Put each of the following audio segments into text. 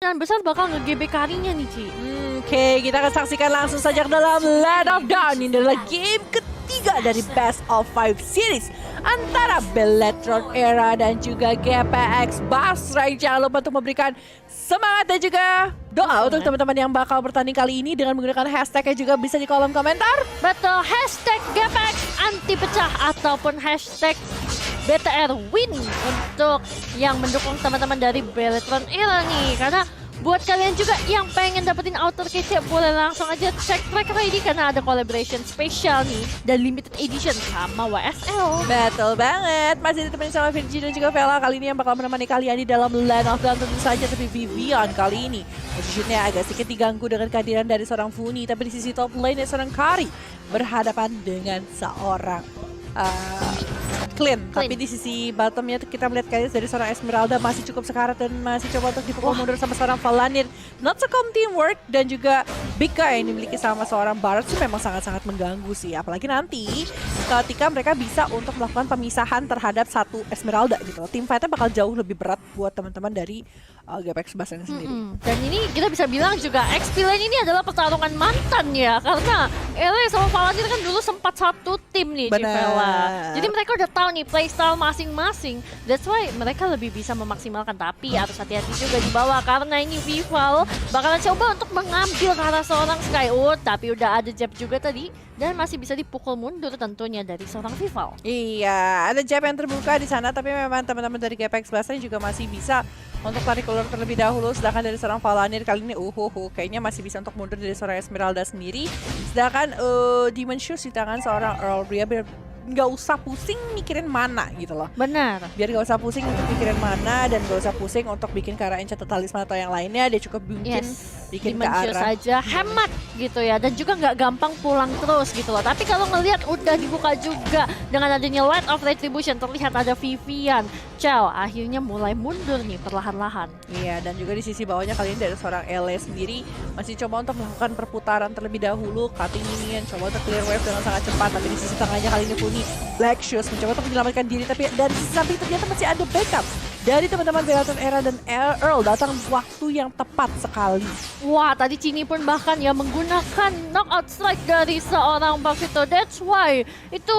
Kemungkinan besar bakal nge-GB karinya nih, Ci. Oke, kita akan saksikan langsung saja ke dalam Land of Dawn. Ini adalah game ketiga dari Best of 5 series antara Beletron Era dan juga GPX Basrai. Jangan lupa untuk memberikan semangat dan juga doa untuk teman-teman yang bakal bertanding kali ini dengan menggunakan hashtagnya juga bisa di kolom komentar. Betul, hashtag GPX anti pecah ataupun hashtag BTR win untuk yang mendukung teman-teman dari Beletron Era nih. Karena buat kalian juga yang pengen dapetin outer kece, boleh langsung aja cek track ready karena ada collaboration spesial nih dan limited edition sama YSL. Betul banget. Masih ditemenin sama Virgi dan juga Vela kali ini yang bakal menemani kalian di dalam Land of Dawn tentu saja. Tapi Vivian kali ini posisinya agak sedikit diganggu dengan kehadiran dari seorang Funi. Tapi di sisi top lane seorang Kari berhadapan dengan seorang Clean. Tapi di sisi bottomnya kita melihat kayaknya dari seorang Esmeralda masih cukup sekarat dan masih coba untuk dipukul mundur sama seorang Valanir. Not so calm teamwork dan juga Bika yang dimiliki sama seorang Barat sih memang sangat-sangat mengganggu sih. Apalagi nanti ketika mereka bisa untuk melakukan pemisahan terhadap satu Esmeralda gitu. Tim fight-nya bakal jauh lebih berat buat teman-teman dari GPX Basran sendiri. Dan ini kita bisa bilang juga XP Lane ini adalah pertarungan mantan ya. Karena LA sama Valanir kan dulu sempat satu tim nih, Civela. Jadi mereka udah tahu nih playstyle masing-masing. That's why mereka lebih bisa memaksimalkan. Tapi harus hati-hati juga di bawah karena ini Vival bakalan coba untuk mengambil ke arah seorang Skyward. Tapi udah ada jab juga tadi dan masih bisa dipukul mundur tentunya dari seorang Vival. Iya, ada jab yang terbuka di sana tapi memang teman-teman dari GPX Basran juga masih bisa untuk tarik keluar terlebih dahulu, sedangkan dari seorang Valanir kali ini kayaknya masih bisa untuk mundur dari seorang Esmeralda sendiri. Sedangkan Demon Shoes di tangan seorang Earl Bria biar nggak usah pusing mikirin mana gitu loh. Benar. Biar nggak usah pusing untuk mikirin mana dan nggak usah pusing untuk bikin ke arah Enchanted Talisman atau yang lainnya. Dia cukup bikin ke arah saja hemat gitu ya, dan juga nggak gampang pulang terus gitu loh. Tapi kalau ngelihat udah dibuka juga dengan adanya Light of Retribution, terlihat ada Vivian. Chow akhirnya mulai mundur nih perlahan-lahan. Iya, dan juga di sisi bawahnya kali ini dari seorang LA sendiri masih coba untuk melakukan perputaran terlebih dahulu. Cutting minion, coba untuk clear wave dengan sangat cepat. Tapi di sisi tengahnya kali ini Funi Black Shoes mencoba untuk menyelamatkan diri. Tapi dari sisi samping ternyata masih ada backup dari teman-teman Beletron Era dan Earl datang waktu yang tepat sekali. Wah, tadi Cini pun bahkan ya menggunakan knockout strike dari seorang Bakito. That's why itu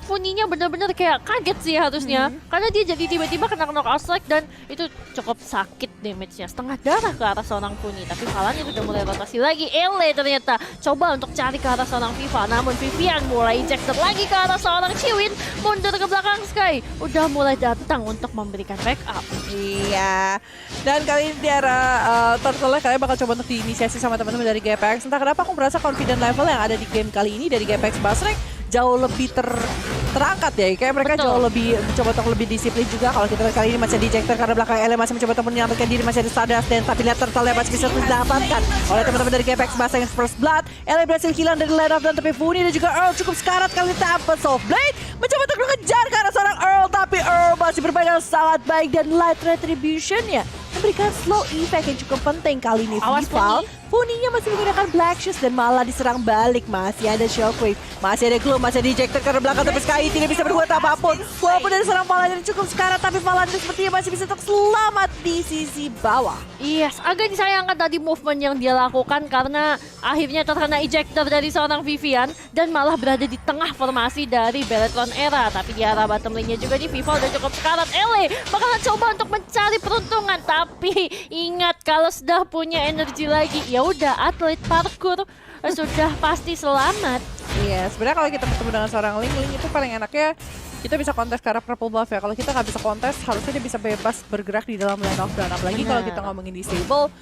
Funinya benar-benar kayak kaget sih harusnya. Karena dia jadi tiba-tiba kena knockout strike dan itu cukup sakit damage-nya. Setengah darah ke arah seorang Funi. Tapi Valanir udah mulai rotasi lagi. Ele ternyata coba untuk cari ke arah seorang Viva. Namun Vivian mulai ejected lagi ke arah seorang Chiwin. Mundur ke belakang Sky. Udah mulai datang untuk memberikan backup. Iya. Dan kali ini di arah Turtle kalian bakal coba untuk diinisiasi sama teman-teman dari GPX. Entah kenapa aku merasa confident level yang ada di game kali ini dari GPX Basran jauh lebih terangkat ya. Kayak mereka jauh lebih mencoba untuk lebih disiplin juga. Kalau kita lihat kali ini masih ada ejector karena belakang Ele masih mencoba untuk menyelamatkan diri, masih ada Stardust dan tapi lihat Turtle masih bisa didapatkan oleh teman-teman dari GPX Basran yang First Blood. Ele berhasil hilang dari Land of Dawn tapi Funi dan juga Earl cukup sekarat kali ini dapat Soft Blade mencoba untuk mengejar ke arah seorang Earl, tapi Earl masih bermain dengan sangat baik dan Light Retribution-nya memberikan slow effect yang cukup penting kali ini. Vival Funinya masih menggunakan Black Shoes dan malah diserang balik. Masih ada Shockwave, masih ada Glow, masih ada ejector karena belakang tapi Sky tidak bisa berbuat apapun. Walaupun dari serang Valanir cukup sekarat, tapi Valanir sepertinya masih bisa untuk selamat di sisi bawah. Yes, agak disayangkan tadi movement yang dia lakukan karena akhirnya terkena ejector dari seorang Vivian dan malah berada di tengah formasi dari Beletron Era. Tapi di arah bottom lane-nya juga di Viva udah cukup sekarat. Ele bakalan coba untuk mencari peruntungan, tapi ingat kalau sudah punya energi lagi, ya udah atlet parkour sudah pasti selamat. Iya, sebenarnya kalau kita bertemu dengan seorang Ling itu paling enaknya kita bisa kontes ke arah purple buff ya. Kalau kita nggak bisa kontes, harusnya dia bisa bebas bergerak di dalam Land of Dawn. Apalagi kalau kita ngomongin disable,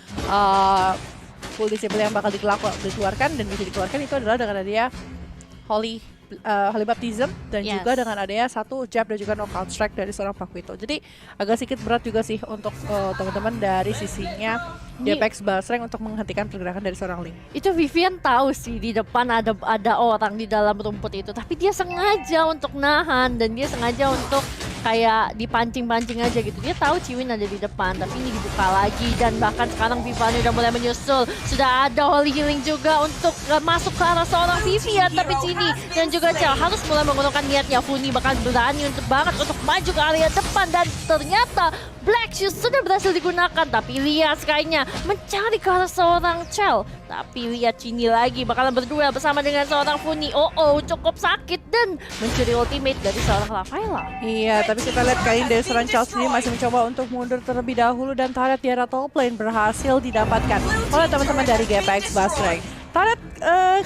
full disable yang bakal dikeluarkan dan bisa dikeluarkan itu adalah dengan adanya Holy Baptism dan juga dengan adanya satu jab dan juga knockout strike dari seorang Pakuito. Jadi agak sedikit berat juga sih untuk teman-teman dari sisinya GPX Basran untuk menghentikan pergerakan dari seorang Ling. Itu Vivian tahu sih di depan ada orang di dalam rumput itu, tapi dia sengaja untuk nahan dan dia sengaja untuk kayak dipancing-pancing aja gitu. Dia tahu Chiwin ada di depan, tapi ini dibuka lagi dan bahkan sekarang Vivian udah mulai menyusul. Sudah ada Holy Healing juga untuk masuk ke arah seorang Vivian, tapi Cini dan juga Chow harus mulai menggunakan niatnya. Funi bakal berani untuk maju ke area depan dan ternyata Black Shoes sudah berhasil digunakan, tapi lihat kayaknya mencari ke arah seorang Chell. Tapi lihat Cini lagi bakalan berdua bersama dengan seorang Funi. Cukup sakit dan mencuri ultimate dari seorang Rafaela. Iya, tapi kita lihat kali ini dari seorang Charles sendiri masih mencoba untuk mundur terlebih dahulu dan turret di arah top lane berhasil didapatkan oleh teman-teman dari GPX Basreng. Turret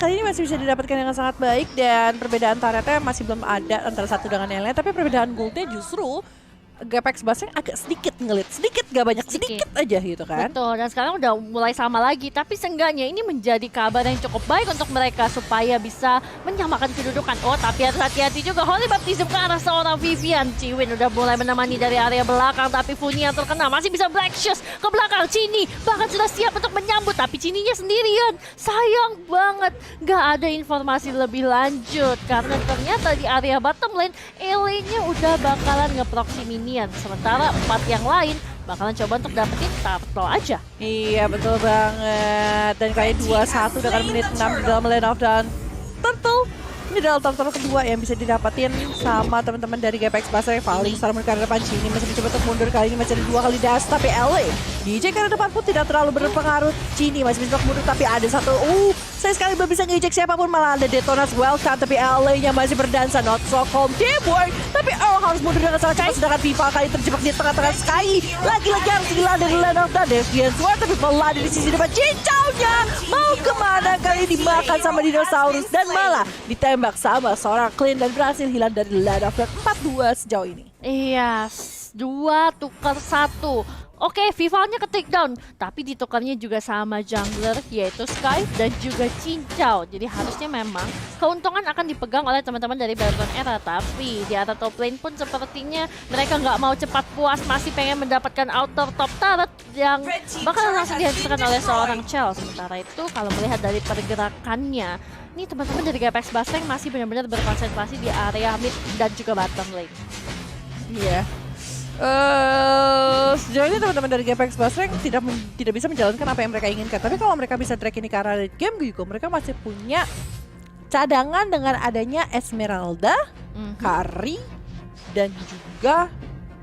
kali ini masih bisa didapatkan dengan sangat baik dan perbedaan turretnya masih belum ada antara satu dengan yang lain, tapi perbedaan goldnya justru GPX Basreng agak sedikit ngelit, sedikit gak banyak, sedikit aja gitu kan. Betul, dan sekarang udah mulai sama lagi, tapi seenggaknya ini menjadi kabar yang cukup baik untuk mereka supaya bisa menyamakan kedudukan. Tapi harus hati-hati juga, Holy Baptism ke arah seorang Vivian. Ciwin udah mulai menemani dari area belakang, tapi Funi yang terkena masih bisa Black Shoes ke belakang. Cini bahkan sudah siap untuk menyambut, tapi Cininya sendirian. Sayang banget, gak ada informasi lebih lanjut, karena ternyata di area bottom lane, Ele-nya udah bakalan nge-proxy minion. Sementara 4 yang lain bakalan coba untuk dapetin turtle aja. Iya betul banget. Dan kali 2-1 dengan menit 6 di dalam lane off dan turtle. Ini adalah turtle kedua yang bisa didapatin sama teman-teman dari GPX Basreng. Paling Star ke arah depan, Cini masih mencoba untuk mundur. Kali ini masih ada 2 kali dash, tapi LA DJ ke arah depan pun tidak terlalu berpengaruh. Cini masih bisa mundur, tapi ada satu saya sekali belum bisa ngejek siapapun, malah ada Detonas welcome, tapi LA-nya masih berdansa. Not so calm teamwork, tapi harus mundur dengan sangat cepat, sedangkan Viva kali terjebak di tengah-tengah Sky. Lagi-lagi harus hilang dari Land of the Deviant Sword, tapi pelan di sisi depan. Cincaunya mau kemana, kali dimakan sama dinosaurus dan malah ditembak sama seorang Clean dan berhasil hilang dari Land of the 4-2 sejauh ini. Iya, 2 tukar 1. Oke, Vivalnya ke take down, tapi ditukarnya juga sama jungler yaitu Sky dan juga Cincau. Jadi harusnya memang keuntungan akan dipegang oleh teman-teman dari Battle Era. Tapi di atas top lane pun sepertinya mereka nggak mau cepat puas, masih pengen mendapatkan outer top turret yang bakal langsung dihancurkan oleh seorang Chell. Sementara itu kalau melihat dari pergerakannya, ini teman-teman dari GPX Basreng masih benar-benar berkonsentrasi di area mid dan juga bottom lane. Iya. Sejauh ini teman-teman dari GPX Basreng tidak bisa menjalankan apa yang mereka inginkan. Tapi kalau mereka bisa track ini ke arah late game juga, mereka masih punya cadangan dengan adanya Esmeralda, Kari, dan juga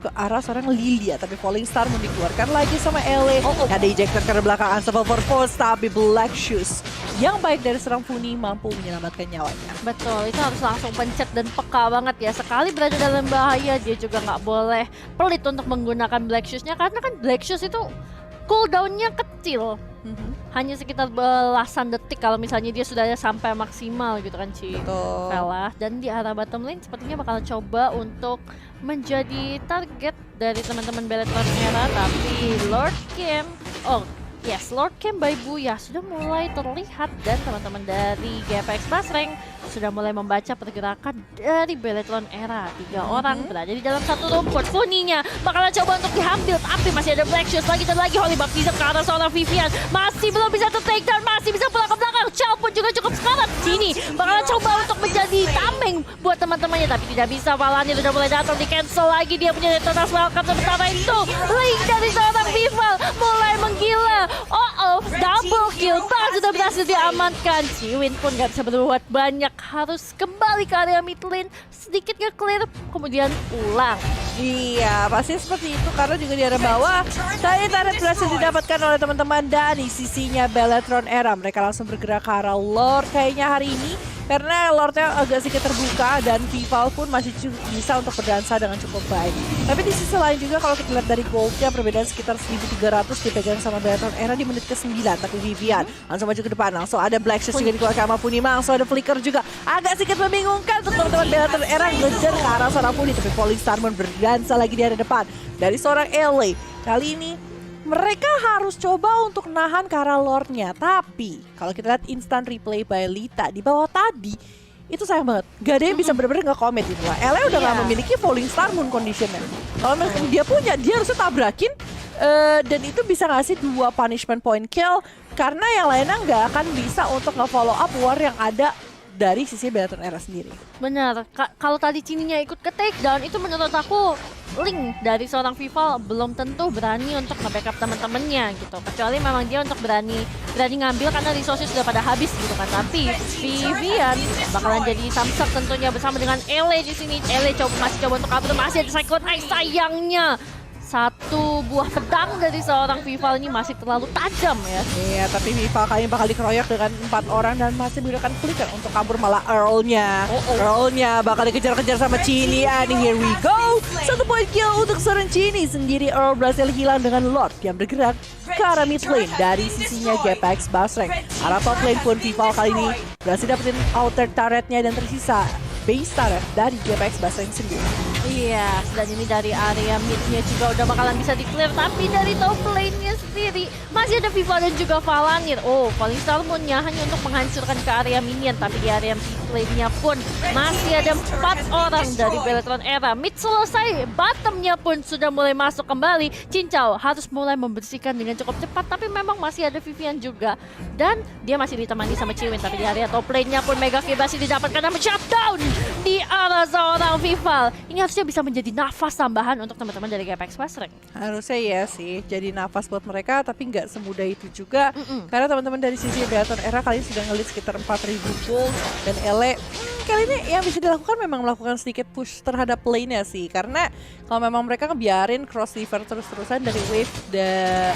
ke arah seorang Lilia. Tapi Falling Star mau dikeluarkan lagi sama Ele. Ada ejector ke belakang Unstoppable for Force, tapi Black Shoes yang baik dari serang Funi mampu menyelamatkan nyawanya. Betul, itu harus langsung pencet dan peka banget ya. Sekali berada dalam bahaya, dia juga nggak boleh pelit untuk menggunakan Black Shoes-nya, karena kan Black Shoes itu cooldown-nya kecil. Hanya sekitar belasan detik kalau misalnya dia sudah sampai maksimal gitu kan, Vela. Dan di arah bottom lane sepertinya bakalan coba untuk menjadi target dari teman-teman Beletron Era, tapi Lord Kim, Lord Kim by Buya sudah mulai terlihat dan teman-teman dari GPX Basreng sudah mulai membaca pergerakan dari Beletron Era. 3 orang berada di dalam satu rumput. Funinya bakalan coba untuk diambil, tapi masih ada Black Shoes lagi dan lagi. Holy Baptism ke arah seorang Vivian, masih belum bisa ter-take down, masih bisa pulang ke belakang. Chow pun juga cukup sekarat. Sini bakalan coba untuk menjadi tameng buat teman-temannya, tapi tidak bisa. Valanya sudah mulai datang, di cancel lagi dia punya Detonas welcome. Sementara itu link dari seorang Vival mulai menggila. Double kill, sudah berhasil diamankan. Ciwin pun gak bisa berbuat banyak, harus kembali ke area mid lane, sedikit nge-clear, kemudian pulang. Iya, pasti seperti itu karena juga di area bawah tadi turret berhasil didapatkan oleh teman-teman dari sisinya Beletron Era. Mereka langsung bergerak ke arah Lord kayaknya hari ini karena Lordnya agak sedikit terbuka dan Vival pun masih bisa untuk berdansa dengan cukup baik. Tapi di sisi lain juga kalau kita lihat dari goldnya, perbedaan sekitar 1.300 dipegang sama Beletron Era di menit ke-9. Tapi Vivian langsung maju ke depan, langsung ada Black Shoes juga dikeluarkan sama Funima, langsung ada Flicker juga. Agak sedikit membingungkan untuk teman-teman Beletron Era ngejar ke arah seorang Funi, tapi Falling Star berdansa lagi di area depan dari seorang LA. Kali ini mereka harus coba untuk nahan ke arah Lordnya. Tapi kalau kita lihat instant replay by Lita di bawah tadi, itu sayang banget. Gak ada yang bisa benar-benar nge-comment gitu lah. LA udah gak memiliki Falling Star Moon conditionnya. Kalau dia punya, dia harusnya tabrakin. Dan itu bisa ngasih 2 punishment point kill. Karena yang lainnya gak akan bisa untuk nge-follow up war yang ada dari sisi Beletron Era sendiri. Benar, kalau tadi Cininya ikut ke takedown, itu menurut aku link dari seorang Vival belum tentu berani untuk nge-backup teman-temannya gitu. Kecuali memang dia untuk berani ngambil karena resources sudah pada habis gitu kan. Tapi Vivian bakalan jadi samsak tentunya bersama dengan Ele di sini. Ele masih coba untuk kabur, masih ada Cyclone Ice, sayangnya satu buah pedang dari seorang Vival ini masih terlalu tajam ya. Iya, tapi Viva kali ini bakal dikeroyok dengan 4 orang dan masih menggunakan flicker untuk kabur malah Earl-nya. Earl-nya bakal dikejar-kejar sama Chini and here we go. 1 point kill untuk seorang Chini sendiri. Earl berhasil hilang dengan Lord yang bergerak ke arah mid lane dari sisinya Gapex Basreng. Arah top lane pun Viva kali ini berhasil dapetin outer turretnya dan tersisa base turret dari Gapex Basreng sendiri. Iya, dan ini dari area mid-nya juga udah bakalan bisa di-clear. Tapi dari top lane-nya sendiri masih ada Viva dan juga Valanir. Oh, Falling Star Moon-nya hanya untuk menghancurkan ke area minion. Tapi di area mid lane-nya pun masih ada 4 orang dari Beletron Era. Mid selesai, bottom-nya pun sudah mulai masuk kembali. Cincau harus mulai membersihkan dengan cukup cepat. Tapi memang masih ada Vivian juga. Dan dia masih ditemani sama Ciwin. Tapi di area top lane-nya pun Mega Kill masih didapatkan sama shutdown di arah seorang Vival. Ini harusnya bisa menjadi nafas tambahan untuk teman-teman dari Gapex Basreng. Harusnya ya sih, jadi nafas buat mereka, tapi nggak semudah itu juga. Karena teman-teman dari sisi Beletron Era kali ini sudah ngelit sekitar 4.000 gold. Dan Ele, kali ini yang bisa dilakukan memang melakukan sedikit push terhadap lane-nya sih. Karena kalau memang mereka ngebiarin cross river terus-terusan dari wave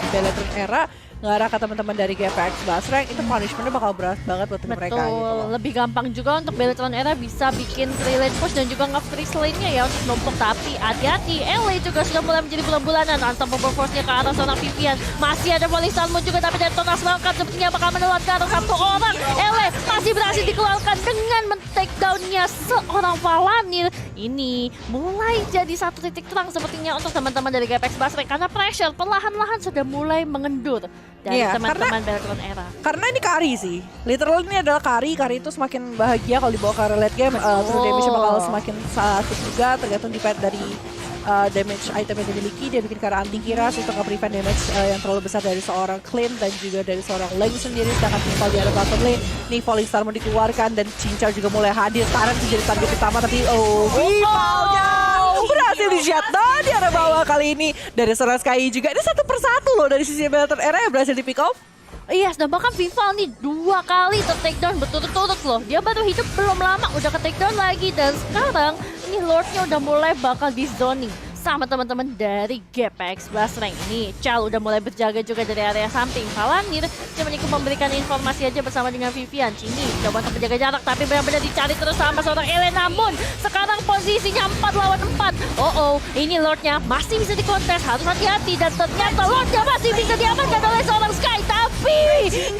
Beletron Era, ngarah ke teman-teman dari Gapex Basreng, itu punishment-nya bakal berat banget buat Betul, mereka gitu loh. lebih gampang juga untuk Beletron Era bisa bikin 3 lane push dan juga nge-freeze lane-nya ya untuk numpuk. Tapi hati-hati, LA juga sudah mulai menjadi bulan-bulanan. Unstoppable Force-nya ke arah seorang Vivian. Masih ada Falling Star Moon juga, tapi Detonas Wildcard sepertinya bakal menelan ke arah 1 orang. LA masih berhasil dikeluarkan dengan men-takedown-nya seorang Valanir. Ini mulai jadi satu titik terang sepertinya untuk teman-teman dari Gapex Basreng. Karena pressure perlahan-lahan sudah mulai mengendur dari Iya, teman-teman Beletron Era. Karena ini carry sih. Literal ini adalah carry. Carry itu semakin bahagia kalau dibawa ke arah late game. Terus damage-nya bakal semakin sakit juga. Tergantung dari damage item yang dimiliki. Dia bikin ke arah anti kiras untuk nge-prevent damage yang terlalu besar dari seorang Clint dan juga dari seorang Leng sendiri. Sedangkan Vival di arah bottom lane. Nih Falling Star mau dikeluarkan dan Cincau juga mulai hadir. Taran jadi target utama, tapi Vivalnya berhasil di shutdown di arah bawah kali ini. Dari seorang Sky juga. Ini 1 persatu loh dari sisi Beletron Era yang berhasil di pick off. Iya, dan bahkan Vival nih 2 kali ter-takedown berturut-turut loh. Dia baru hidup belum lama udah ke-takedown lagi. Dan sekarang ini Lordnya udah mulai bakal di-zoning sama teman-teman dari Gapex Basreng. Ini Chal udah mulai berjaga juga dari area samping. Valanir cuma ikut memberikan informasi aja bersama dengan Vivian. Cini coba untuk menjaga jarak, tapi benar-benar dicari terus sama seorang Ele. Namun sekarang posisinya 4 lawan 4. Ini Lordnya masih bisa dikontes, harus hati-hati. Dan ternyata Lordnya masih bisa diamankan oleh seorang Sky. Tapi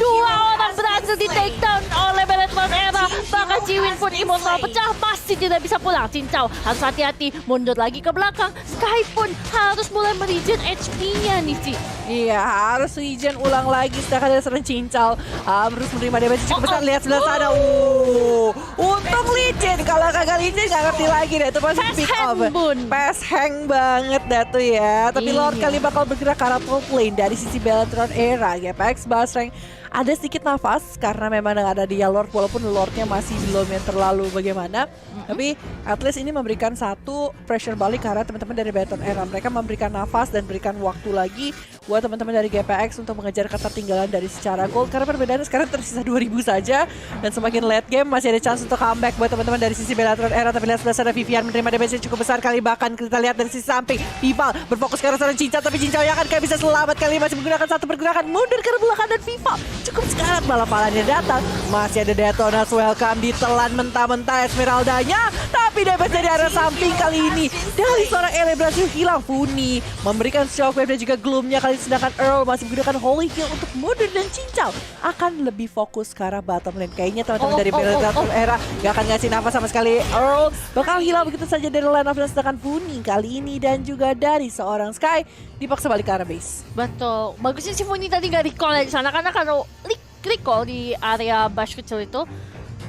2 orang berhasil di takedown oleh Beletron Era. Bahkan Ciwin pun immortal pecah, masih tidak bisa pulang. Cincau harus hati-hati, mundur lagi ke belakang. Sky pun harus mulai meregen HP-nya nih sih. Iya, harus regen ulang lagi. Sedangkan ada seorang Cincau harus menerima damage cukup besar. Lihat sebelah sana. Untung licin. Kalau kagak licin gak ngerti lagi deh. Itu pasti pick off. Pass hang banget dah tuh ya. Tapi Lord kali bakal bergerak ke arah top lane dari sisi Beletron Era. Gapex Basreng ada sedikit nafas karena memang ada dia Lord, walaupun Lordnya masih belum yang terlalu bagaimana. Tapi at least ini memberikan satu pressure balik karena teman-teman dari Beletron Era. Mereka memberikan nafas dan berikan waktu lagi buat teman-teman dari GPX untuk mengejar ketertinggalan dari secara gold. Karena perbedaannya sekarang tersisa 2000 saja. Dan semakin late game masih ada chance untuk comeback buat teman-teman dari sisi Beletron Era. Tapi lihat sebelah sana Vivian menerima damage yang cukup besar kali. Bahkan kita lihat dari sisi samping Vival berfokus ke arah seorang Cincau. Tapi Cincau yang akan bisa selamat kali masih menggunakan satu pergerakan mundur ke arah belakang. Dan Vival cukup sekarat malah Valanir datang. Masih ada Detonas Welcome ditelan mentah-mentah Esmeraldanya. Tapi damage dari arah samping kali ini dari seorang Ele berhasil hilang. Funi memberikan shockwave dan juga gloomnya kali. Sedangkan Earl masih menggunakan Holy Kill untuk mundur. Dan Cincau akan lebih fokus ke arah bottom lane. Kayaknya teman-teman dari Beletron Era gak akan ngasih nafas sama sekali. Earl bakal hilang begitu saja dari line of. Sedangkan Funi kali ini dan juga dari seorang Sky dipaksa balik ke arah base. Betul. Bagusnya si Funi tadi gak recall di sana karena kalau recall di area bash kecil itu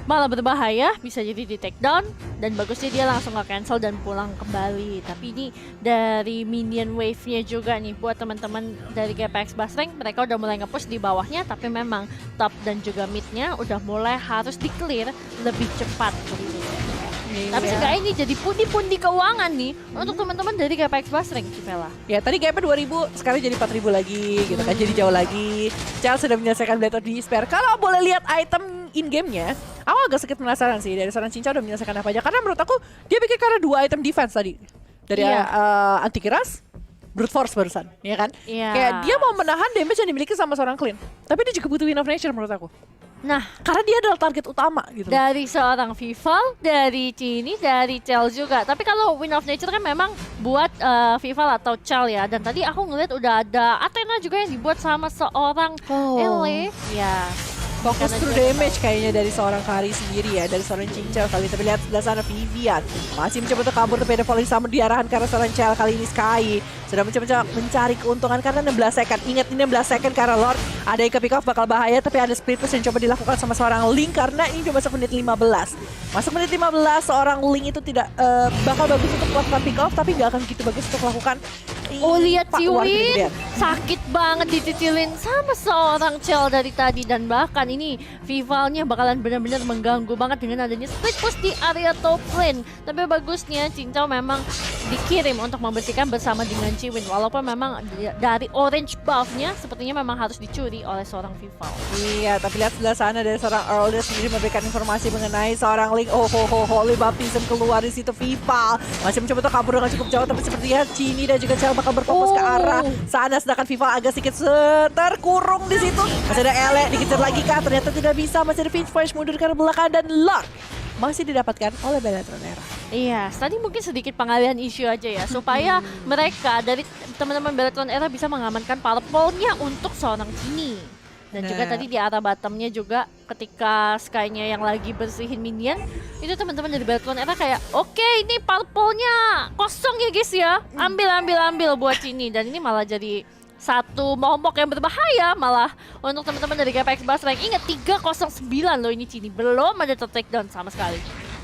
malah berbahaya, bisa jadi di take down. Dan bagusnya dia langsung nge-cancel dan pulang kembali. Tapi ini dari minion wave-nya juga nih buat teman-teman dari GPX Basreng. Mereka udah mulai nge-push di bawahnya, tapi memang top dan juga mid-nya udah mulai harus di-clear lebih cepat. Tapi seenggaknya ini jadi pundi-pundi keuangan nih untuk teman-teman dari GPX Basreng, Civela. Ya tadi gapnya 2000, sekarang jadi 4000 lagi gitu kan, jadi jauh lagi. Charles sudah menyelesaikan Blade of Despair. Kalau boleh lihat item in-game-nya, aku agak sedikit penasaran sih dari seorang Cincau udah menyelesaikan apa aja. Karena menurut aku dia bikin karena 2 item defense tadi. Dari anti kiras, brute force barusan, ya kan? Iya. Kayak dia mau menahan damage yang dimiliki sama seorang Clean. Tapi dia juga butuh Win of Nature menurut aku. Nah, Karena dia adalah target utama gitu. dari seorang Vival, dari Cini, dari Chell juga. Tapi kalau Win of Nature kan memang buat Vival atau Chell ya. Dan tadi aku ngeliat udah ada Athena juga yang dibuat sama seorang Ele. Ya. Fokus Karena through dia damage kayaknya dari seorang Kari sendiri ya, dari seorang Cincel kali. Tapi lihat sebelah sana Vivian masih mencoba untuk kabur, tapi ada volley sama diarahkan ke arah seorang Chell. Kali ini Sky sudah mencoba mencari keuntungan karena 16 second. Ingat ini 16 second karena Lord ada yang ke pick off bakal bahaya, tapi ada split push yang coba dilakukan sama seorang Link karena ini udah masuk menit 15. Masuk menit 15 seorang Link itu tidak bakal bagus untuk melakukan pick off, tapi nggak akan begitu bagus untuk melakukan Oh lihat si war Win, gede-gedean. sakit banget dititilin sama seorang Chell dari tadi. Dan bahkan ini Vivalnya bakalan benar-benar mengganggu banget dengan adanya split push di area top lane. Tapi bagusnya Cincau memang dikirim untuk membersihkan bersama dengan Ciwin. Walaupun memang dari orange buffnya sepertinya memang harus dicuri oleh seorang Vival. Iya, tapi lihat sebelah sana dari seorang Earl dia sendiri memberikan informasi mengenai seorang Link. Oh, Holy Baptism keluar di situ. Vival masih mencoba untuk kabur dengan cukup jauh, tapi sepertinya Cini dan juga Chell bakal berfokus ke arah sana, sedangkan Vival agak sedikit terkurung di situ. Masih ada Ele dikejar lagi kah? Ternyata tidak bisa. Masih ada Finch Voice mundur ke arah belakang dan Lock masih didapatkan oleh Bellatrix Era. Iya, tadi mungkin sedikit pengalihan isu aja ya, supaya mereka dari teman-teman Bellatrix Era bisa mengamankan purple-nya untuk seorang Cini. Dan juga Nah. tadi di arah bottomnya juga ketika Sky-nya yang lagi bersihin minion, itu teman-teman dari Bellatrix Era kayak, oke ini purple-nya kosong ya guys ya, ambil buat Cini. Dan ini malah jadi satu momok yang berbahaya malah untuk teman-teman dari GPX Basreng. Ingat 309 loh ini Cini, belum ada take down sama sekali.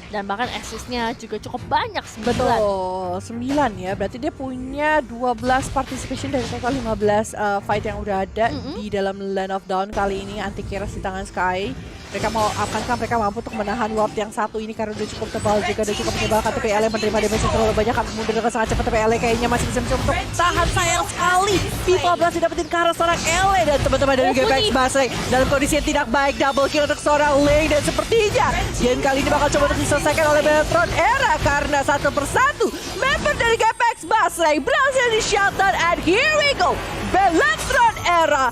Dan bahkan assist-nya juga cukup banyak, 9. Betul, 9 ya. Berarti dia punya 12 participation dari total 15 fight yang udah ada di dalam Land of Dawn kali ini. Anti Keras di tangan Sky. Mereka mau akankah mereka mampu untuk menahan ward yang satu ini karena udah cukup tebal juga, udah cukup menyebalkan. Tapi Ele menerima damage yang terlalu banyak, akan mundur dengan sangat cepat. Tapi Ele kayaknya masih bisa mencoba untuk tahan, sayang sekali. Viva berhasil dapetin ke arah seorang Ele dan teman-teman dari GPX Basreng dalam kondisi yang tidak baik. Double kill untuk seorang Link dan sepertinya game kali ini bakal coba untuk diselesaikan oleh Bellatrix Era karena satu persatu member dari GPX Basreng berhasil di shutdown. And here we go, Bellatrix Era